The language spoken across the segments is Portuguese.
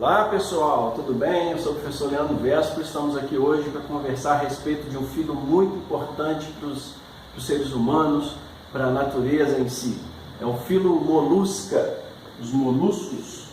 Olá pessoal, tudo bem? Eu sou o professor Leandro Vespo. Estamos aqui hoje para conversar a respeito de um filo muito importante para os seres humanos, para a natureza em si. É o filo molusca, os moluscos.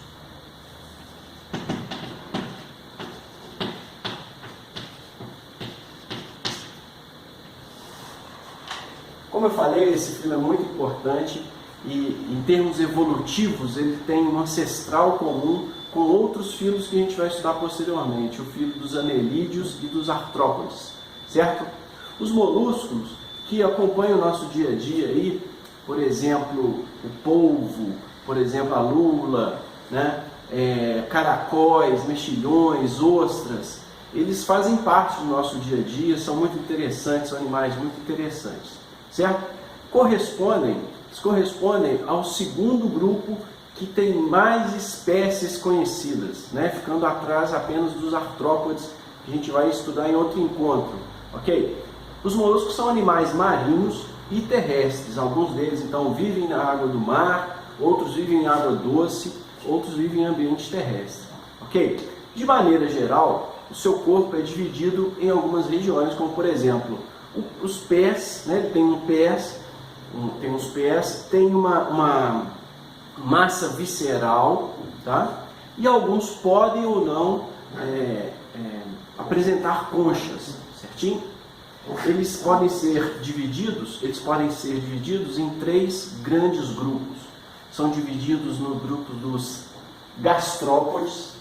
Como eu falei, esse filo é muito importante e em termos evolutivos ele tem um ancestral comum com outros filos que a gente vai estudar posteriormente, o filo dos anelídeos e dos artrópodes, certo? Os moluscos que acompanham o nosso dia a dia aí, por exemplo, o polvo, por exemplo, a lula, né? Caracóis, mexilhões, ostras, eles fazem parte do nosso dia a dia, são muito interessantes, são animais muito interessantes, certo? Eles correspondem ao segundo grupo que tem mais espécies conhecidas, né? Ficando atrás apenas dos artrópodes, que a gente vai estudar em outro encontro, ok? Os moluscos são animais marinhos e terrestres, alguns deles então vivem na água do mar, outros vivem em água doce, outros vivem em ambiente terrestre, ok? De maneira geral, o seu corpo é dividido em algumas regiões, como por exemplo, os pés, né? Ele tem uns pés, tem uma massa visceral, tá? E alguns podem ou não apresentar conchas, certinho? Eles podem ser divididos em três grandes grupos. São divididos no grupo dos gastrópodes,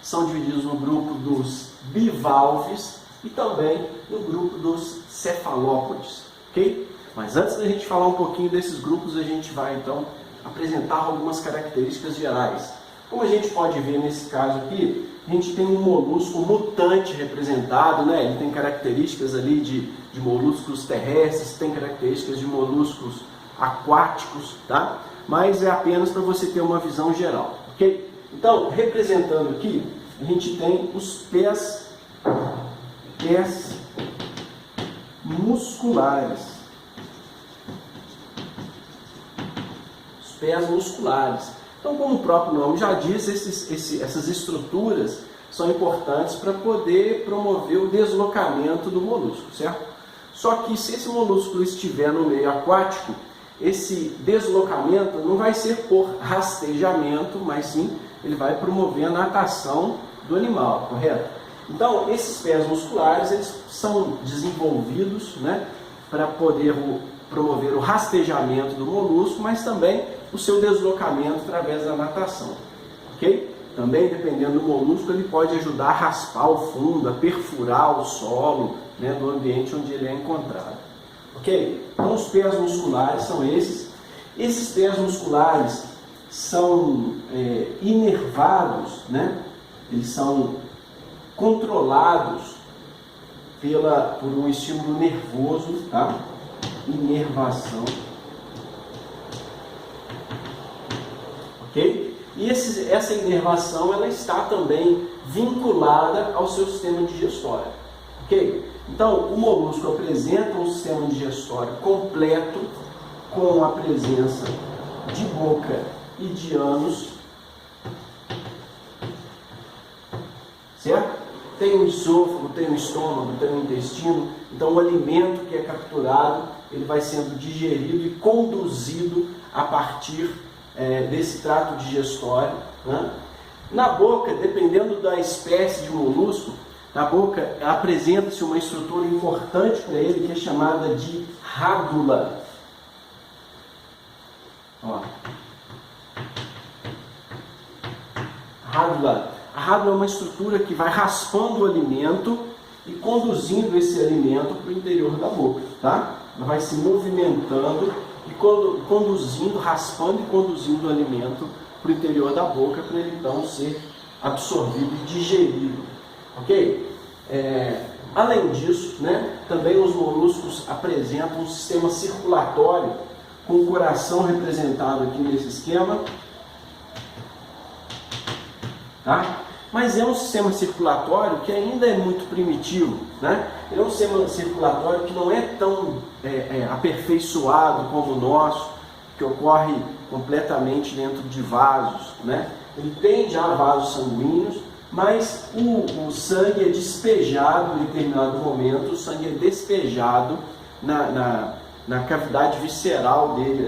são divididos no grupo dos bivalves e também no grupo dos cefalópodes, ok? Mas antes da gente falar um pouquinho desses grupos, a gente vai então apresentar algumas características gerais. Como a gente pode ver nesse caso aqui, a gente tem um molusco mutante representado, né? Ele tem características ali de moluscos terrestres, tem características de moluscos aquáticos, tá? Mas é apenas para você ter uma visão geral, ok? Então, representando aqui, a gente tem os pés musculares. Pés musculares. Então, como o próprio nome já diz, essas estruturas são importantes para poder promover o deslocamento do molusco, certo? Só que se esse molusco estiver no meio aquático, esse deslocamento não vai ser por rastejamento, mas sim ele vai promover a natação do animal, correto? Então, esses pés musculares eles são desenvolvidos, né, para poder promover o rastejamento do molusco, mas também o seu deslocamento através da natação, ok? Também, dependendo do molusco, ele pode ajudar a raspar o fundo, a perfurar o solo, né, do ambiente onde ele é encontrado, ok? Então, os pés musculares são esses. Esses pés musculares são inervados, né? Eles são controlados por um estímulo nervoso, tá? Inervação, ok? E essa inervação ela está também vinculada ao seu sistema digestório, ok? Então, o molusco apresenta um sistema digestório completo com a presença de boca e de ânus, certo? Tem o esôfago, tem o estômago, tem o intestino. Então, o alimento que é capturado, ele vai sendo digerido e conduzido a partir desse trato digestório, né? Na boca, dependendo da espécie de molusco, na boca apresenta-se uma estrutura importante para ele, que é chamada de rádula. Ó. Rádula. A rádula é uma estrutura que vai raspando o alimento e conduzindo esse alimento para o interior da boca, tá? Ela vai se movimentando e conduzindo, raspando e conduzindo o alimento para o interior da boca para ele então ser absorvido e digerido, ok? Além disso, né, também os moluscos apresentam um sistema circulatório com o coração representado aqui nesse esquema, tá? Mas é um sistema circulatório que ainda é muito primitivo, né? Ele é um sistema circulatório que não é tão aperfeiçoado como o nosso, que ocorre completamente dentro de vasos, né? ele tem já vasos sanguíneos, mas o sangue é despejado em determinado momento, o sangue é despejado na cavidade visceral dele,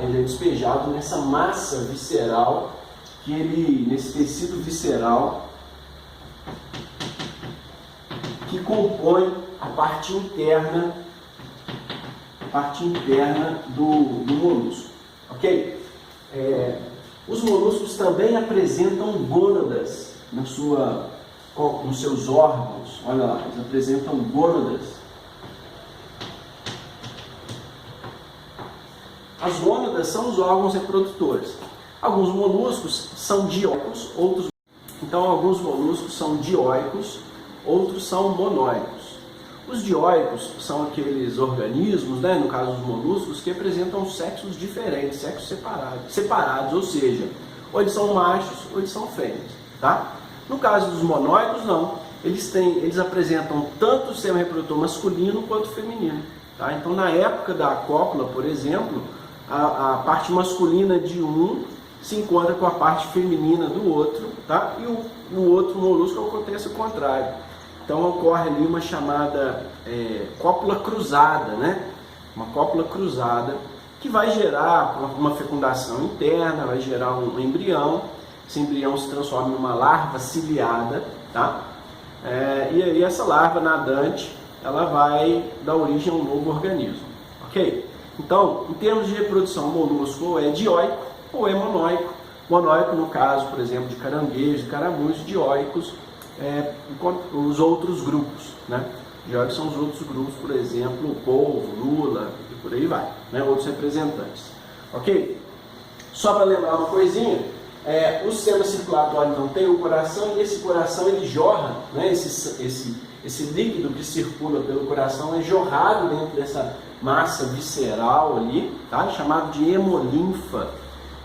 ele é despejado nessa massa visceral, nesse tecido visceral que compõe a parte interna do molusco, ok? Os moluscos também apresentam gônadas nos seus órgãos. Olha lá, eles apresentam gônadas. As gônadas são os órgãos reprodutores. Alguns moluscos são dioicos, alguns moluscos são dioicos, outros são monóicos. Os dioicos são aqueles organismos, né, no caso dos moluscos, que apresentam sexos diferentes, sexos separados, ou seja, ou eles são machos ou eles são fêmeas, tá? No caso dos monóicos, não. Eles apresentam tanto o sistema reprodutor masculino quanto feminino, tá? Então, na época da cópula, por exemplo, a parte masculina de um se encontra com a parte feminina do outro, tá? E o outro molusco acontece o contrário. Então ocorre ali uma chamada cópula cruzada, né? Uma cópula cruzada que vai gerar uma fecundação interna, vai gerar um embrião. Esse embrião se transforma em uma larva ciliada, tá? E aí essa larva nadante, ela vai dar origem a um novo organismo, ok? Então, em termos de reprodução, o molusco ou é dioico ou é monóico. Monóico no caso, por exemplo, de caranguejos, caramuços, dioicos, os outros grupos, né? Dioicos são os outros grupos, por exemplo, o polvo, lula e por aí vai, né? Outros representantes, ok? Só para lembrar uma coisinha, o sistema circulatório então tem o coração, e esse coração ele jorra, né? Esse líquido que circula pelo coração é jorrado dentro dessa massa visceral ali, tá? Chamado de hemolinfa,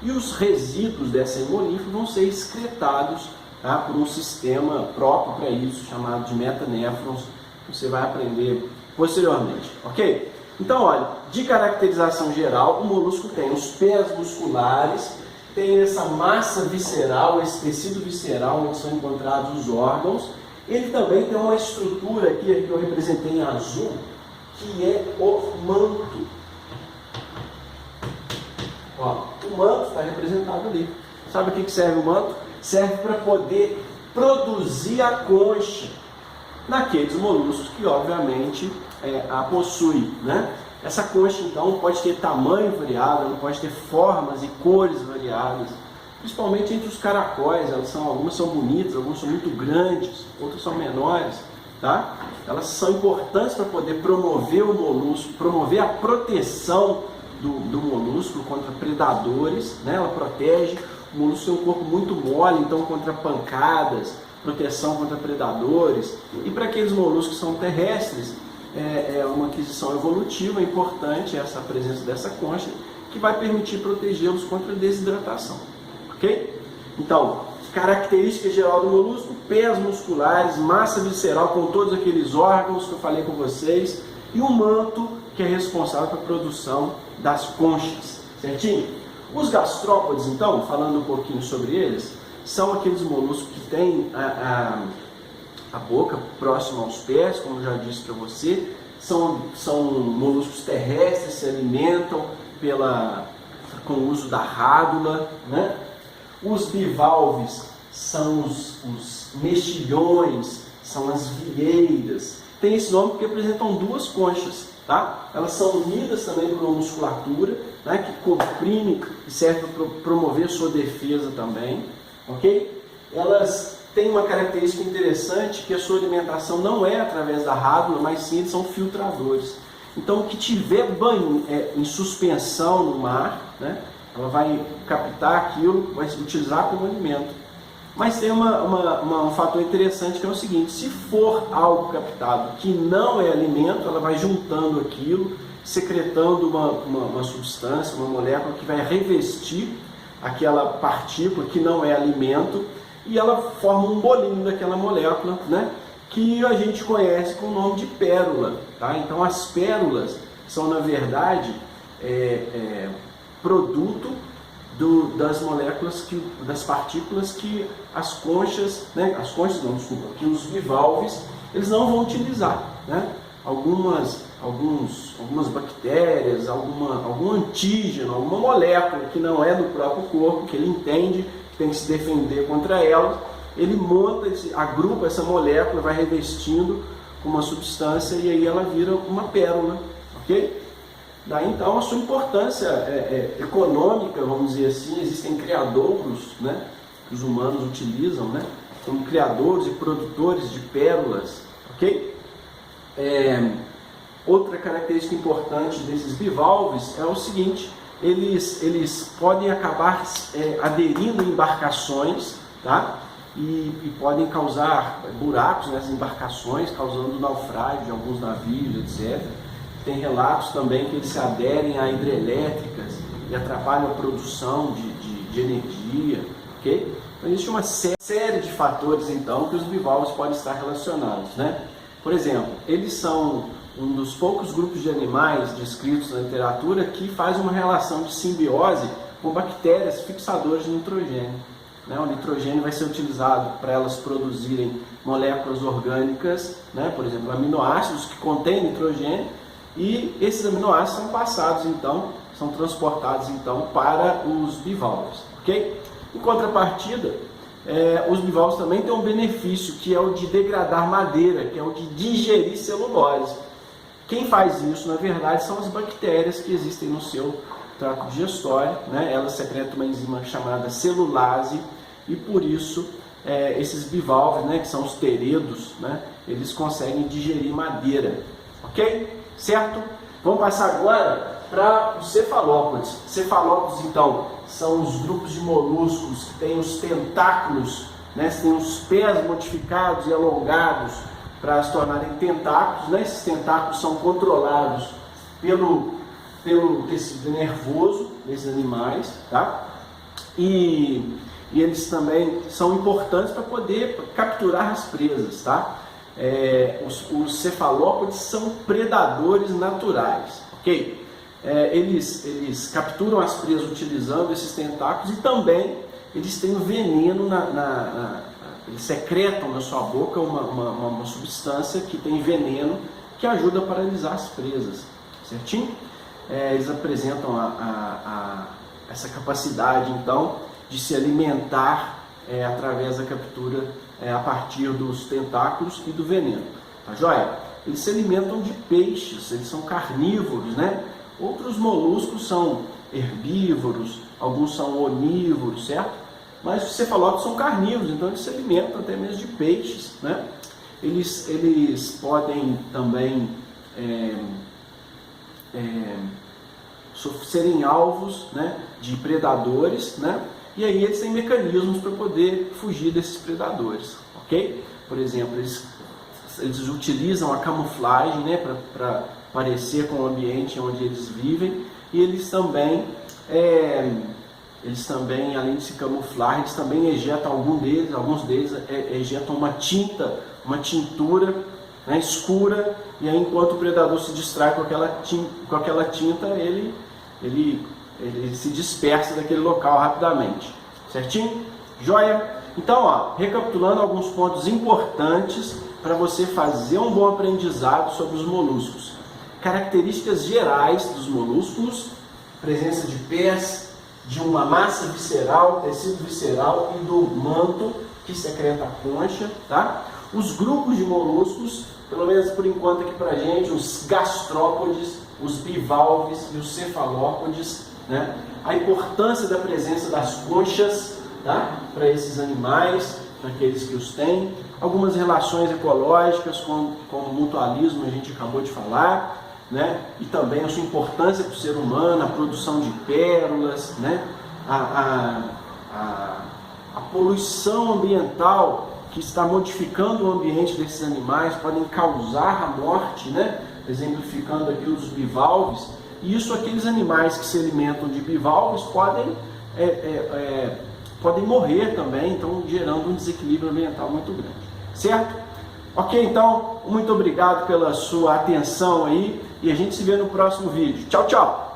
e os resíduos dessa hemolinfa vão ser excretados, tá, por um sistema próprio para isso, chamado de metanéfrons, que você vai aprender posteriormente, ok? Então, olha, de caracterização geral, o molusco tem os pés musculares, tem essa massa visceral, esse tecido visceral onde são encontrados os órgãos. Ele também tem uma estrutura aqui que eu representei em azul, que é o manto. Ó, o manto está representado ali. Sabe o que serve o manto? Serve para poder produzir a concha naqueles moluscos que, obviamente, a possuem, né? Essa concha, então, pode ter tamanho variado, pode ter formas e cores variadas, principalmente entre os caracóis. Algumas são bonitas, algumas são muito grandes, outras são menores, tá? Elas são importantes para poder promover o molusco, promover a proteção do molusco contra predadores, né? Ela protege. O molusco tem um corpo muito mole, então contra pancadas, proteção contra predadores. E para aqueles moluscos que são terrestres, é uma aquisição evolutiva importante essa presença dessa concha, que vai permitir protegê-los contra a desidratação, ok? Então, característica geral do molusco: pés musculares, massa visceral com todos aqueles órgãos que eu falei com vocês, e um manto que é responsável pela produção das conchas, certinho? Os gastrópodes, então, falando um pouquinho sobre eles, são aqueles moluscos que têm a boca próxima aos pés, como eu já disse para você. São moluscos terrestres, se alimentam com o uso da rádula, né? Os bivalves são os mexilhões, são as vieiras. Tem esse nome porque apresentam duas conchas, tá? Elas são unidas também por uma musculatura, né, que comprime e serve para promover sua defesa também, ok? Elas têm uma característica interessante, que a sua alimentação não é através da rádula, mas sim eles são filtradores. Então, o que tiver banho em suspensão no mar, né, ela vai captar aquilo, vai utilizar como alimento. Mas tem um fator interessante, que é o seguinte: se for algo captado que não é alimento, ela vai juntando aquilo, secretando uma substância, uma molécula que vai revestir aquela partícula que não é alimento, e ela forma um bolinho daquela molécula, né, que a gente conhece com o nome de pérola, tá? Então as pérolas são, na verdade, produto das moléculas, das partículas que as conchas, né, que os bivalves, eles não vão utilizar, né? Algumas bactérias, algum antígeno, alguma molécula que não é do próprio corpo, que ele entende que tem que se defender contra ela, ele monta, agrupa essa molécula, vai revestindo com uma substância e aí ela vira uma pérola, ok? Daí então a sua importância econômica, vamos dizer assim, existem criadouros, né, que os humanos utilizam, né, como criadores e produtores de pérolas, ok? Outra característica importante desses bivalves é o seguinte: eles podem acabar aderindo em embarcações, tá? E podem causar buracos nessas embarcações, causando naufrágio de alguns navios, etc. Tem relatos também que eles se aderem a hidrelétricas e atrapalham a produção de energia, ok? Então existe uma série de fatores então que os bivalves podem estar relacionados, né? Por exemplo, eles são um dos poucos grupos de animais descritos na literatura que faz uma relação de simbiose com bactérias fixadoras de nitrogênio. O nitrogênio vai ser utilizado para elas produzirem moléculas orgânicas, né? Por exemplo, aminoácidos que contêm nitrogênio, e esses aminoácidos são passados então, são transportados então para os bivalves, ok? Em contrapartida, os bivalves também têm um benefício, que é o de degradar madeira, que é o de digerir celulose. Quem faz isso, na verdade, são as bactérias que existem no seu trato digestório, né? Elas secretam uma enzima chamada celulase, e por isso esses bivalves, né, que são os teredos, né, eles conseguem digerir madeira, ok? Certo? Vamos passar agora para os cefalópodes. Cefalópodes, então, são os grupos de moluscos que têm os tentáculos, né, têm os pés modificados e alongados para se tornarem tentáculos, né? Esses tentáculos são controlados pelo tecido nervoso desses animais, tá? E eles também são importantes para poder capturar as presas, tá? Os cefalópodes são predadores naturais, ok? Eles capturam as presas utilizando esses tentáculos e também eles têm um veneno eles secretam na sua boca uma substância que tem veneno que ajuda a paralisar as presas, certinho? Eles apresentam essa capacidade, então, de se alimentar através da captura a partir dos tentáculos e do veneno, tá joia? Eles se alimentam de peixes, eles são carnívoros, né? Outros moluscos são herbívoros, alguns são onívoros, certo? Mas os cefalópodes são carnívoros, então eles se alimentam até mesmo de peixes, né? Eles podem também serem alvos, né, de predadores, né? E aí eles têm mecanismos para poder fugir desses predadores, ok? Por exemplo, eles utilizam a camuflagem, né, para parecer com o ambiente onde eles vivem, e eles também, além de se camuflar, eles também ejetam, alguns deles ejetam uma tintura, né, escura, e aí enquanto o predador se distrai com aquela tinta, ele se dispersa daquele local rapidamente, certinho? Joia? Então, recapitulando alguns pontos importantes para você fazer um bom aprendizado sobre os moluscos. Características gerais dos moluscos: presença de pés, de uma massa visceral, tecido visceral e do manto que secreta a concha, tá? Os grupos de moluscos, pelo menos por enquanto aqui pra gente, os gastrópodes, os bivalves e os cefalópodes, né? A importância da presença das conchas, tá? Para esses animais, para aqueles que os têm. Algumas relações ecológicas, como o mutualismo, a gente acabou de falar, né? E também a sua importância para o ser humano, a produção de pérolas, né? A poluição ambiental que está modificando o ambiente desses animais podem causar a morte, né? Exemplificando aqui os bivalves. E isso, aqueles animais que se alimentam de bivalves podem morrer também, então gerando um desequilíbrio ambiental muito grande, certo? Ok, então, muito obrigado pela sua atenção aí, e a gente se vê no próximo vídeo. Tchau, tchau!